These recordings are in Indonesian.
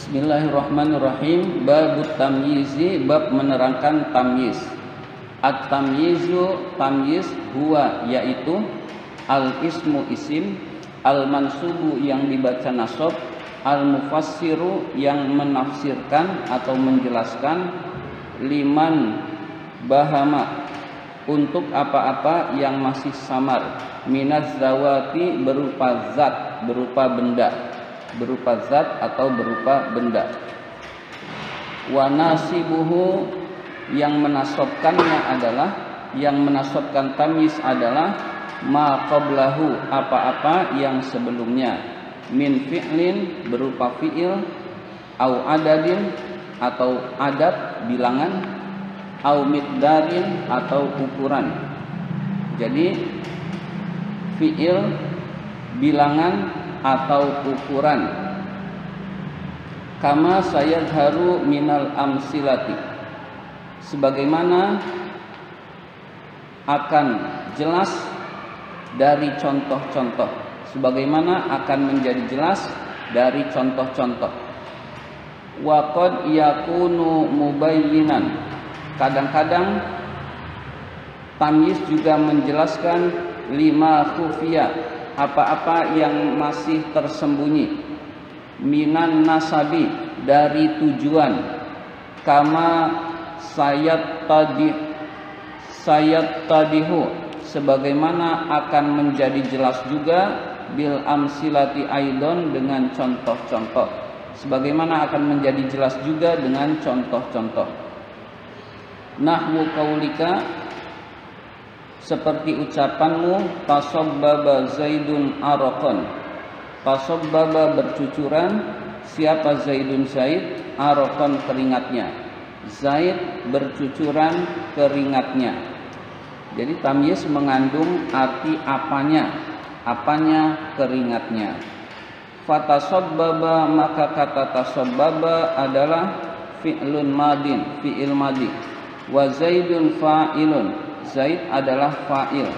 Bismillahirrahmanirrahim. Babut tamyizi, bab menerangkan tamyiz. At-tamyizu, tamyiz huwa yaitu al-ismu isim, al-mansubu yang dibaca nasab, al-mufassiru yang menafsirkan atau menjelaskan, liman bahama untuk apa-apa yang masih samar, minaz zawati berupa zat, berupa benda, berupa zat atau berupa benda. Wa nasibuhu yang menasabkannya adalah, yang menasabkan tamyiz adalah ma qablahu apa-apa yang sebelumnya, min fi'lin berupa fi'il, au adadin atau adad bilangan, au miqdarin atau ukuran. Jadi fi'il, bilangan atau ukuran. Kama sayadharu minal amsilati, sebagaimana akan jelas dari contoh-contoh, sebagaimana akan menjadi jelas dari contoh-contoh. Wa qad yakunu mubayyinan, kadang-kadang tamyiz juga menjelaskan lima khufiya, apa-apa yang masih tersembunyi, minan nasabi dari tujuan, kama sayat tadihu sebagaimana akan menjadi jelas juga, bil amsilati aidon dengan contoh-contoh, sebagaimana akan menjadi jelas juga dengan contoh-contoh. Nahwu qaulika, seperti ucapanmu, tasabbaba zaidun araqan, tasabbaba bercucuran, siapa Zaidun Zaid, araqan keringatnya, Zaid bercucuran keringatnya. Jadi tamyiz mengandung arti apanya, apanya keringatnya. Fatasabbaba, maka kata tasabbaba adalah fi'lun madin, fi'il madi, wa zaidun fa'ilun, Zaid adalah fa'il,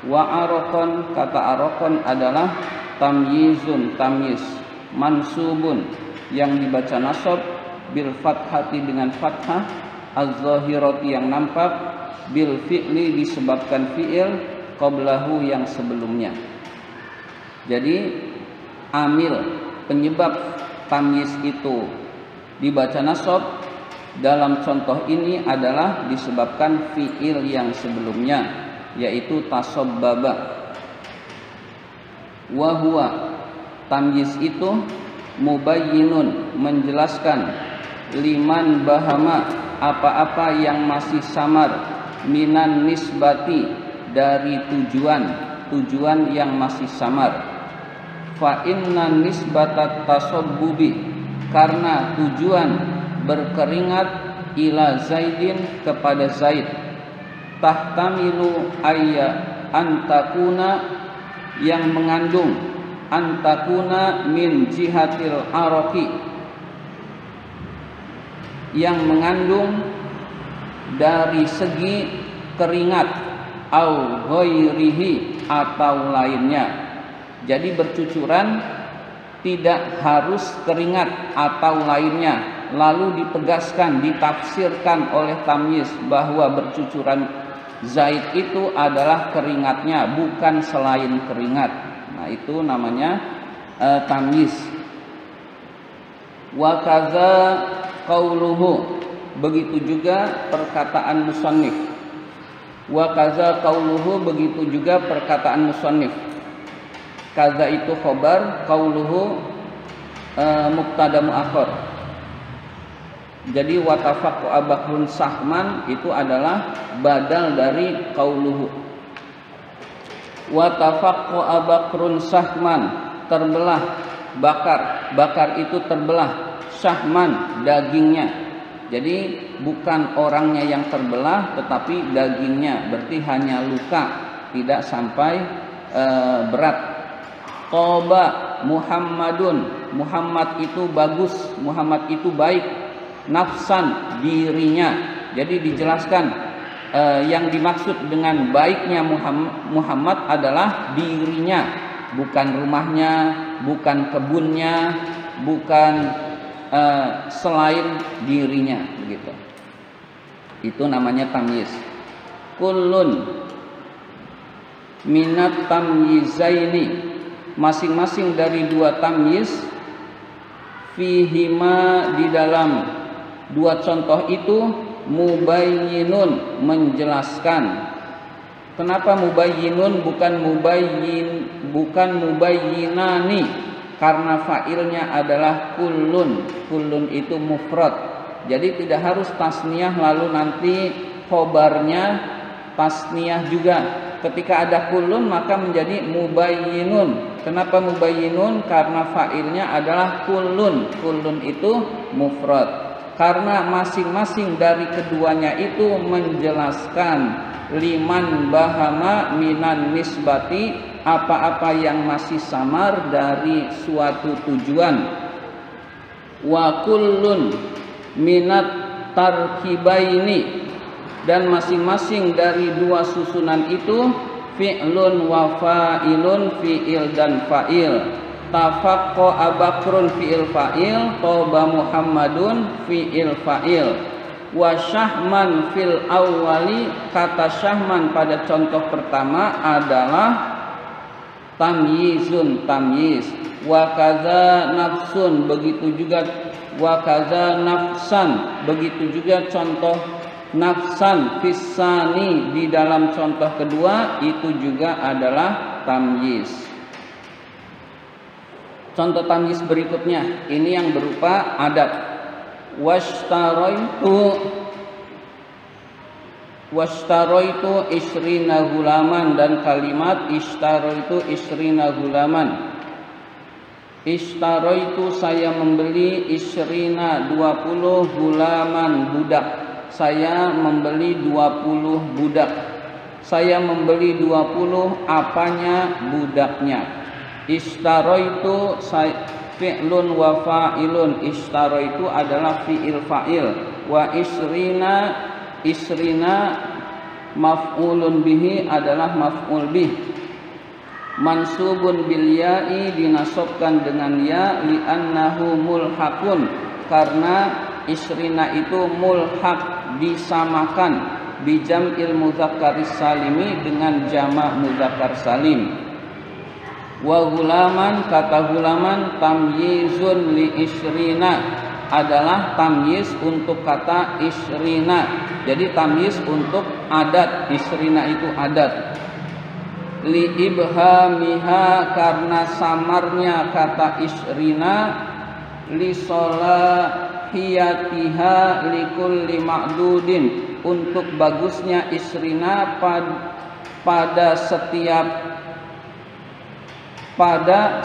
wa araqan, kata araqan adalah tamyizun, tamyiz, mansubun yang dibaca nasab, bil fathati dengan fathah, az-zahirati yang nampak, bil fi'li disebabkan fi'il, qablahu yang sebelumnya. Jadi amil penyebab tamyiz itu dibaca nasab dalam contoh ini adalah disebabkan fi'il yang sebelumnya, yaitu tasabbaba. Wa huwa, tamyiz itu mubayyinun menjelaskan, liman bahama apa-apa yang masih samar, minan nisbati dari tujuan, tujuan yang masih samar. Fa inna nisbatat tasabbubi, karena tujuan berkeringat, ila Zaidin kepada Zaid, tahtamilu ayya antakuna yang mengandung, antakuna min jihatil araqi yang mengandung dari segi keringat, au ghairihi atau lainnya. Jadi bercucuran tidak harus keringat atau lainnya, lalu ditegaskan, ditafsirkan oleh tamyiz bahwa bercucuran Zaid itu adalah keringatnya, bukan selain keringat. Nah, itu namanya tamyiz. Wa kaza qauluhu, begitu juga perkataan musannif. Wa kaza qauluhu, begitu juga perkataan musannif. Kaza itu khobar, qauluhu mubtada muakhar. Jadi watafaqu abakrun sahman itu adalah badal dari qauluhu. Watafaqu abakrun sahman, terbelah, bakar, bakar itu terbelah, sahman dagingnya. Jadi bukan orangnya yang terbelah tetapi dagingnya, berarti hanya luka, tidak sampai berat. Toba Muhammadun, Muhammad itu bagus, Muhammad itu baik, nafsan dirinya. Jadi dijelaskan yang dimaksud dengan baiknya Muhammad adalah dirinya, bukan rumahnya, bukan kebunnya, bukan selain dirinya begitu. Itu namanya tamyiz. Kullun minat tamyizaini, masing-masing dari dua tamyiz, fihima, di dalam dua contoh itu, mubayyinun, menjelaskan. Kenapa mubayyinun bukan mubayyinani? Karena fa'ilnya adalah kullun. Kullun itu mufrad. Jadi tidak harus tasniyah lalu nanti khobarnya tasniyah juga. Ketika ada kullun maka menjadi mubayyinun. Kenapa mubayyinun? Karena fa'ilnya adalah kullun. Kullun itu mufrad. Karena masing-masing dari keduanya itu menjelaskan liman bahama minan nisbati, apa-apa yang masih samar dari suatu tujuan. Wa kullun minat tarkibaini, dan masing-masing dari dua susunan itu fi'lun wa fa'ilun, fi'il dan fa'il. Tafaqqa Abakrun, fi'il fa'il. Toba Muhammadun, fi'il fa'il. Wa syahman fil awwali, kata syahman pada contoh pertama adalah tamyizun, tamyiz. Wa kaza nafsun, begitu juga. Wa kaza nafsan, begitu juga contoh nafsan fisani di dalam contoh kedua itu juga adalah tamyiz. Contoh tamyiz berikutnya ini yang berupa adat. Washtaraitu isrina gulaman, dan kalimat ishtaraitu isrina gulaman. Ishtaraitu, saya membeli, isrina 20 gulaman, budak. Saya membeli 20 budak. Saya membeli 20 apanya? Budaknya. Ishtaraitu fi'lun wa fa'ilun. Ishtaraitu adalah fi'il fa'il. Wa isrina maf'ulun bihi adalah maf'ul bih. Mansubun bil ya'i, dinasobkan dengan ya, li'annahu mulhaqun, karena isrina itu mulhaq, disamakan, bijam'il mudzakkaris salimi, dengan jamak mudzakkar salim. Wa gulaman, kata gulaman tamyizun li isrina, adalah tamyiz untuk kata isrina. Jadi tamyiz untuk adat, isrina itu adat. Li ibhamiha, karena samarnya kata isrina. Li solahiyatiha likulli ma'dudin, untuk bagusnya isrina pada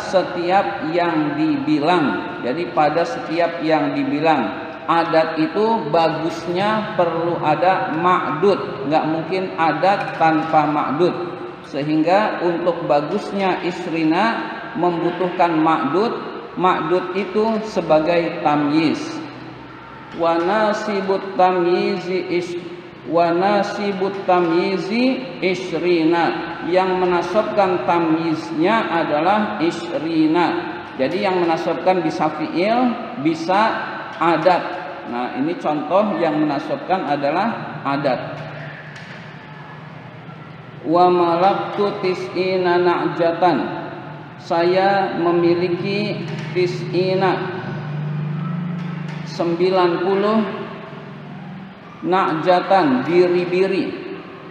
setiap yang dibilang. Jadi pada setiap yang dibilang. Adat itu bagusnya perlu ada ma'dud, nggak mungkin adat tanpa ma'dud. Sehingga untuk bagusnya isrina membutuhkan ma'dud. Ma'dud itu sebagai tamyiz. Wa nasibut tamyizi isrina, yang menasabkan tamyiznya adalah isrina. Jadi yang menasabkan bisa fi'il, bisa adat. Nah, ini contoh yang menasabkan adalah adat. Wa malaktu tis'ina na'jatan, saya memiliki tis'ina 90 na'jatan, biri-biri.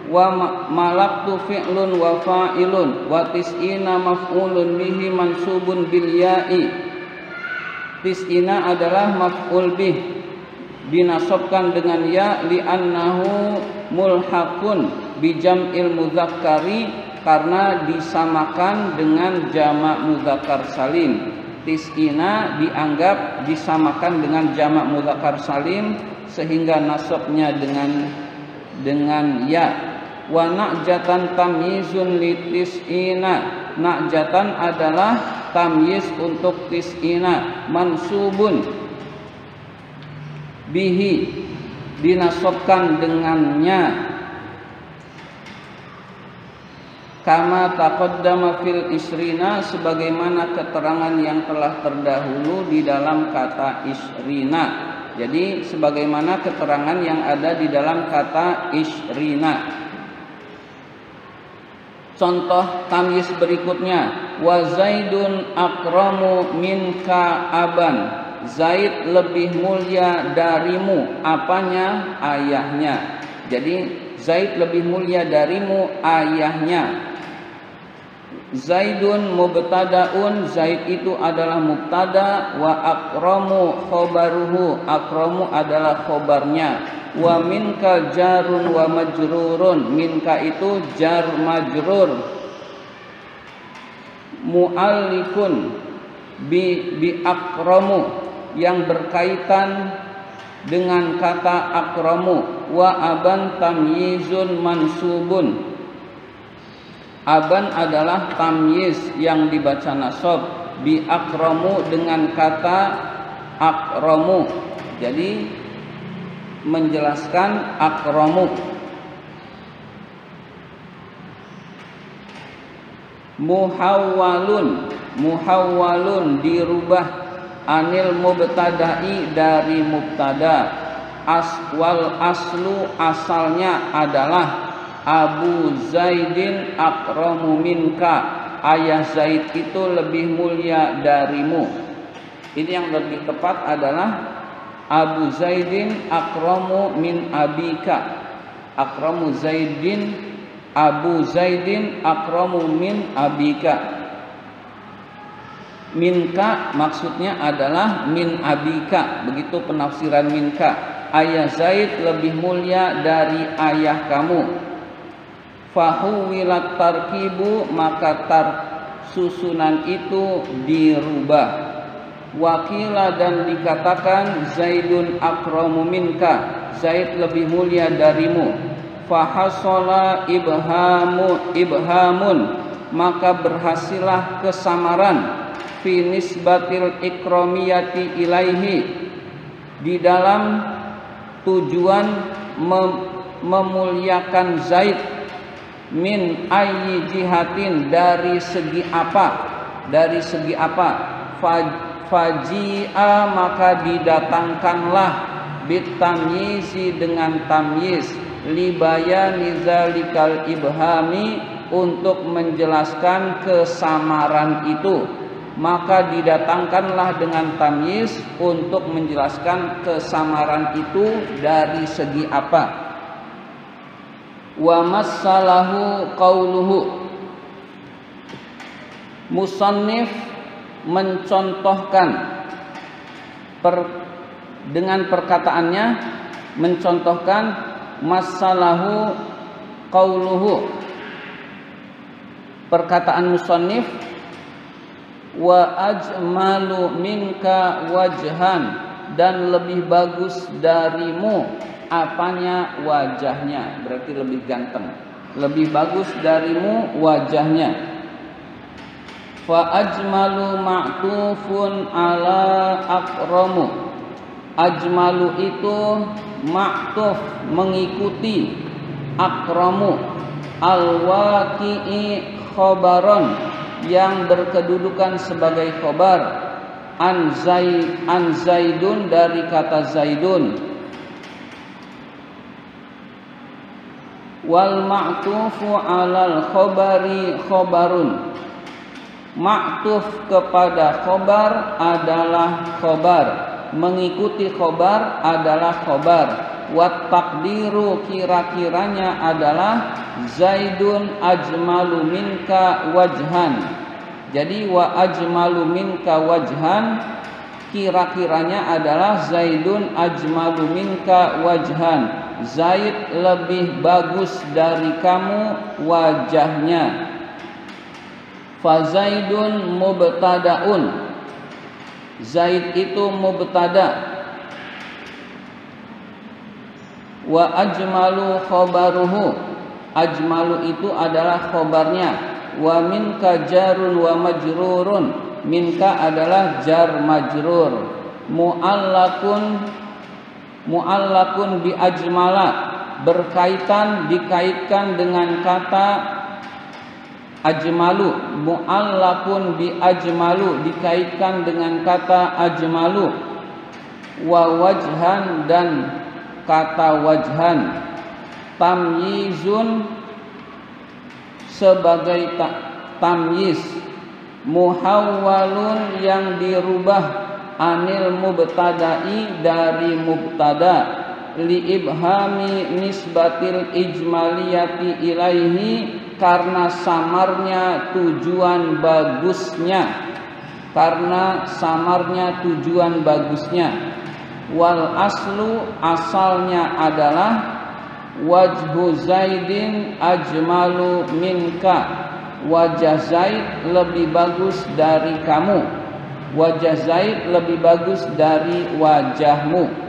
Wa malaktu fi'lun wa fa'ilun, wa tis'ina maf'ulun bihi mansubun bil ya'i. Tis'ina adalah maf'ul bih, dinasabkan dengan ya, li'annahu mulhaqun bijam'il mudzakkari, karena disamakan dengan jamak mudzakkar salim. Tis'ina dianggap disamakan dengan jamak mudzakkar salim, sehingga nasabnya dengan ya. Wa na'jatan tamyizun li tis'ina, na'jatan adalah tamyiz untuk tis'ina, mansubun bihi, dinasabkan dengannya. Kama taqaddama fil isrina, sebagaimana keterangan yang telah terdahulu di dalam kata isrina. Jadi sebagaimana keterangan yang ada di dalam kata isrina. Contoh tamyiz berikutnya, wa Zaidun akramu minka aban. Zaid lebih mulia darimu. Apanya? Ayahnya. Jadi Zaid lebih mulia darimu, ayahnya. Zaidun mubtadaun, Zaid itu adalah mubtada, wa akramu khobaruhu, akramu adalah khobarnya, wa minka jarun wa majrurun, minka itu jar majrur. Mu'allikun bi akramu, yang berkaitan dengan kata akramu, wa aban tamyizun mansubun. Aban adalah tamyiz yang dibaca nasab, bi akramu dengan kata akramu. Jadi menjelaskan akramu. Muhawwalun, muhawwalun dirubah, anil mubtada'i dari mubtada. Wal aslu asalnya adalah Abu Zaidin akramu minka, ayah Zaid itu lebih mulia darimu. Ini yang lebih tepat adalah Abu Zaidin akramu min abika. Akramu Zaidin, Abu Zaidin akramu min abika. Minka maksudnya adalah min abika, begitu penafsiran minka. Ayah Zaid lebih mulia dari ayah kamu. Fahuwilat tarkibu, maka susunan itu dirubah. Wakila, dan dikatakan Zaidun akramu minka, Zaid lebih mulia darimu. Fahasola ibhamun, maka berhasillah kesamaran. Fi nisbatil ikramiyati ilaihi, di dalam tujuan memuliakan Zaid. Min ayyi jihatin, dari segi apa? Dari segi apa? Faji'a, maka didatangkanlah, bitamyizi dengan tamyiz, libayani zalikal ibhami, untuk menjelaskan kesamaran itu. Maka didatangkanlah dengan tamyiz untuk menjelaskan kesamaran itu dari segi apa. Wa massalahu qauluhu, musannif mencontohkan dengan perkataannya, mencontohkan massalahu qauluhu, perkataan musannif, wa ajmalu minka wajhan, dan lebih bagus darimu apanya? Wajahnya, berarti lebih ganteng, lebih bagus darimu wajahnya. Fa ajmalu ma'tufun ala akramu, ajmalu itu ma'tuf, mengikuti, akramu al-waqi'i khobaron, yang berkedudukan sebagai khobar, an Zaidun, dari kata Zaidun. Wal ma'tufu alal khobari khobarun, ma'tuf kepada khobar adalah khobar, mengikuti khobar adalah khobar. Wat takdiru, kira-kiranya adalah Zaidun ajmalu minka wajhan. Jadi wa ajmalu minka wajhan, kira-kiranya adalah Zaidun ajmalu minka wajhan, Zaid lebih bagus dari kamu wajahnya. Fa Zaidun mubtadaun, Zaid itu mubtada. Wa ajmalu khobaruhu, ajmalu itu adalah khobarnya. Wa minka jarun wa majrurun, minka adalah jar majrur. Mu'allakun bi ajmala, dikaitkan dengan kata Ajmalu mu'allaqun bi ajmalu, dikaitkan dengan kata ajmalu. Wa wajhan, dan kata wajhan. Tamyizun, sebagai tamyiz. Muhawwalun, yang dirubah. Anil mubtada'i, dari mubtada. Liibhami nisbatil ijmaliyati ilaihi, karena samarnya tujuan bagusnya, wal aslu, asalnya adalah wajhu Zaidin ajmalu minka, wajah Zaid lebih bagus dari kamu, wajah Zaid lebih bagus dari wajahmu.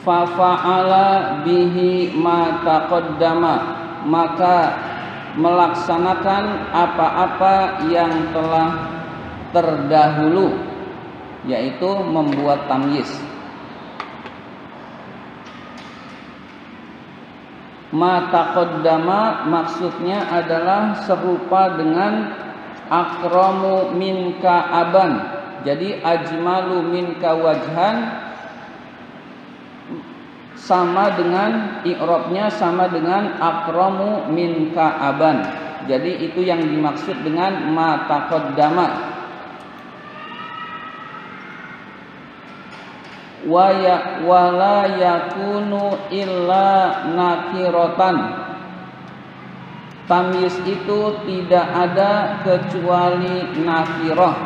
Fa fa'ala bihi ma taqaddama, maka melaksanakan apa-apa yang telah terdahulu, yaitu membuat tamyiz. Ma taqaddama maksudnya adalah serupa dengan akramu minka aban. Jadi ajmalu minka wajhan sama dengan i'rabnya, sama dengan akramu minka aban. Jadi itu yang dimaksud dengan ma taqaddama. Wala yakunu illa nakiratan. Tamyiz itu tidak ada kecuali nakirah.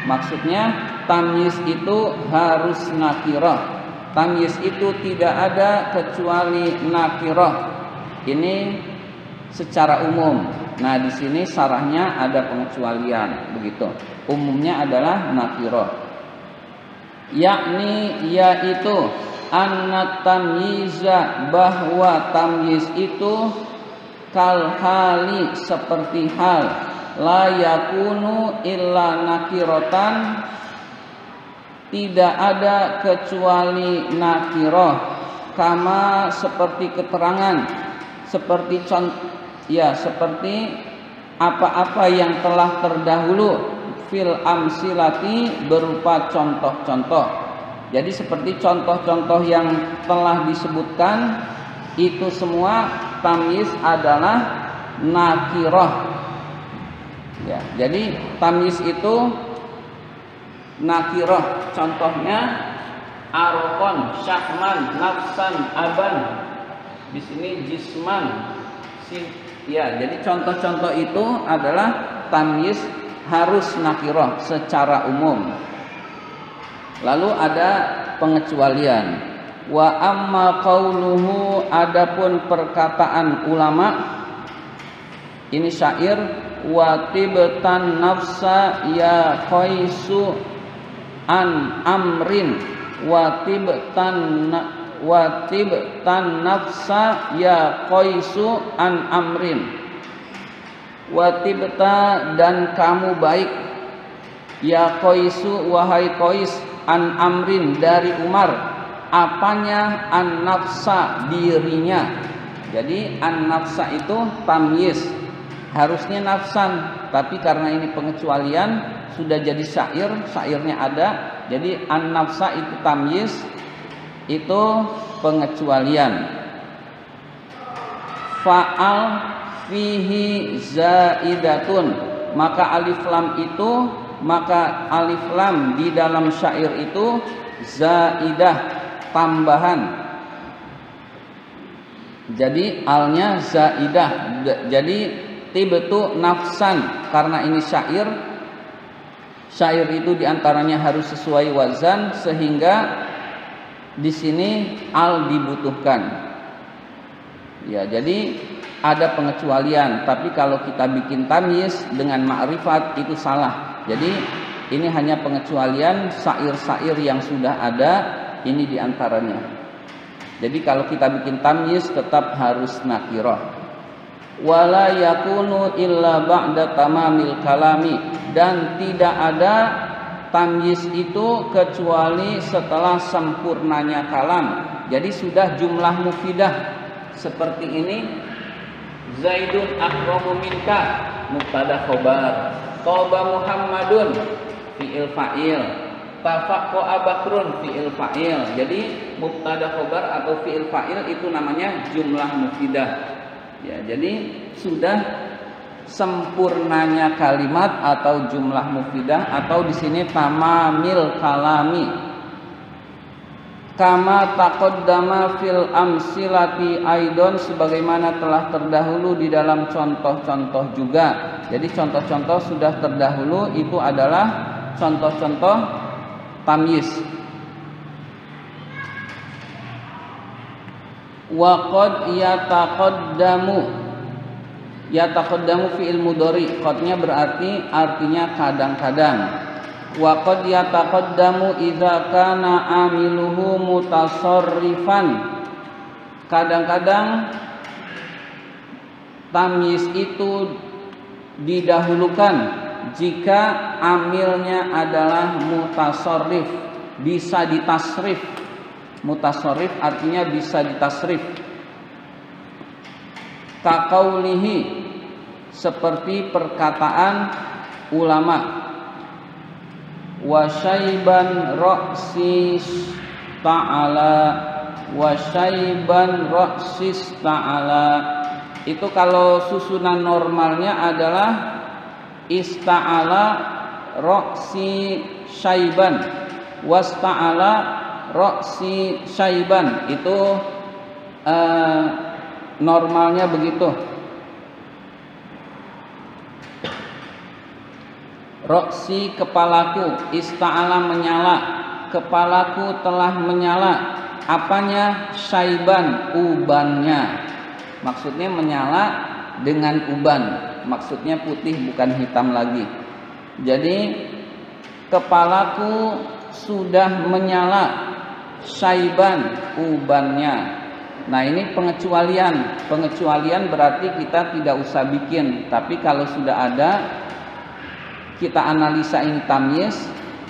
Maksudnya tamyiz itu harus nakirah. Tamyiz itu tidak ada kecuali nakirah. Ini secara umum. Nah, di sini sarahnya ada pengecualian, begitu. Umumnya adalah nakirah. Yakni, yaitu anna tamyiza, bahwa tamyiz itu kal hali, seperti hal. La yakunu illa nakiratan, tidak ada kecuali nakirah. Kama, seperti keterangan, seperti seperti apa-apa yang telah terdahulu. Fil amsilati, berupa contoh-contoh. Jadi seperti contoh-contoh yang telah disebutkan, itu semua tamyiz adalah nakirah. Ya, jadi tamyiz itu nakirah. Contohnya arqon, syahman, nafsan, aban. Di sini jisman. Ya, jadi contoh-contoh itu adalah tamyiz harus nakirah secara umum. Lalu ada pengecualian. Wa amma qauluhu, adapun perkataan ulama, ini syair, wa tibtan nafsa ya qaisu an amrin, wa tibtan nafsa ya qaisu an amrin. Wa tibta, dan kamu baik, ya qaisu, wahai qais, an amrin, dari Umar. Apanya? An nafsa, dirinya. Jadi an nafsa itu tamyiz, harusnya nafsan, tapi karena ini pengecualian sudah jadi syair, syairnya ada, jadi an nafsa itu tamyiz, itu pengecualian. Fa'al fihi zaidatun, maka alif lam itu, maka alif lam di dalam syair itu zaidah, tambahan. Jadi alnya zaidah. Jadi tibtu nafsan, karena ini syair. Syair itu diantaranya harus sesuai wazan, sehingga di sini al dibutuhkan. Ya, jadi ada pengecualian. Tapi kalau kita bikin tamyiz dengan ma'rifat itu salah. Jadi ini hanya pengecualian syair-syair yang sudah ada, ini diantaranya. Jadi kalau kita bikin tamyiz tetap harus nakirah. Wala yakunu illa ba'da tamamil kalami, dan tidak ada tamyiz itu kecuali setelah sempurnanya kalam. Jadi sudah jumlah mufidah seperti ini, Zaidun akramu minka mubtada khobar. Toba Muhammadun fi'il fa'il. Tafaqqa Bakrun fi'il fa'il. Jadi mubtada khobar atau fi'il fa'il itu namanya jumlah mufidah. Ya, jadi sudah sempurnanya kalimat atau jumlah mufidah atau di sini tamamil kalami. Kama taqaddama fil amsilati aidon, sebagaimana telah terdahulu di dalam contoh-contoh juga. Jadi contoh-contoh sudah terdahulu itu adalah contoh-contoh tamyiz. Wa qad yataqaddamu fi'il mudhari. Qadnya berarti artinya kadang-kadang. Wa qad yataqaddamu idza kana amiluhu mutasarrifan. Kadang-kadang tamyiz itu didahulukan jika amilnya adalah mutasarrif, bisa ditasrif. Mutasarrif artinya bisa ditasrif. Kaqaulihi, seperti perkataan ulama, wa syaiban ra'sis ta'ala, wa syaiban ra'sis ta'ala. Itu kalau susunan normalnya adalah ista'ala ra'si syaiban, wasta'ala ra'si syaiban. Itu normalnya begitu. Roksi kepalaku, ista'ala menyala, kepalaku telah menyala. Apanya? Syaiban, ubannya. Maksudnya menyala dengan uban, maksudnya putih bukan hitam lagi. Jadi kepalaku sudah menyala, syaiban, ubannya. Nah, ini pengecualian. Pengecualian berarti kita tidak usah bikin, tapi kalau sudah ada kita analisa ini tamyiz.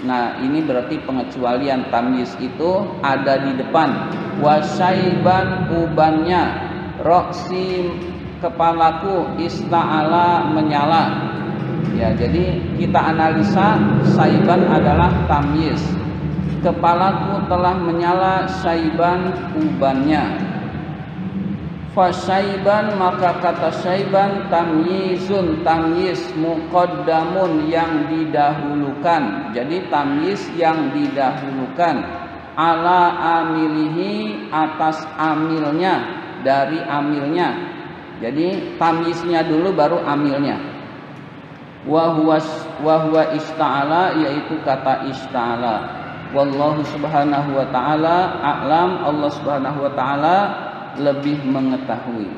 Nah, ini berarti pengecualian. Tamyiz itu ada di depan. Wasyaiban, ubannya. Roksi kepalaku, ista'ala menyala. Ya, jadi kita analisa syaiban adalah tamyiz. Kepalaku telah menyala, syaiban, ubannya. Fasyaiban, maka kata syaiban tamyizun, tamyiz muqaddamun, yang didahulukan. Jadi tamyiz yang didahulukan, ala amilihi, atas amilnya, dari amilnya. Jadi tamyiznya dulu baru amilnya. Wa huwa ista'ala, yaitu kata ista'ala. Wallahu subhanahu wa ta'ala a'lam. Allah subhanahu wa ta'ala lebih mengetahui.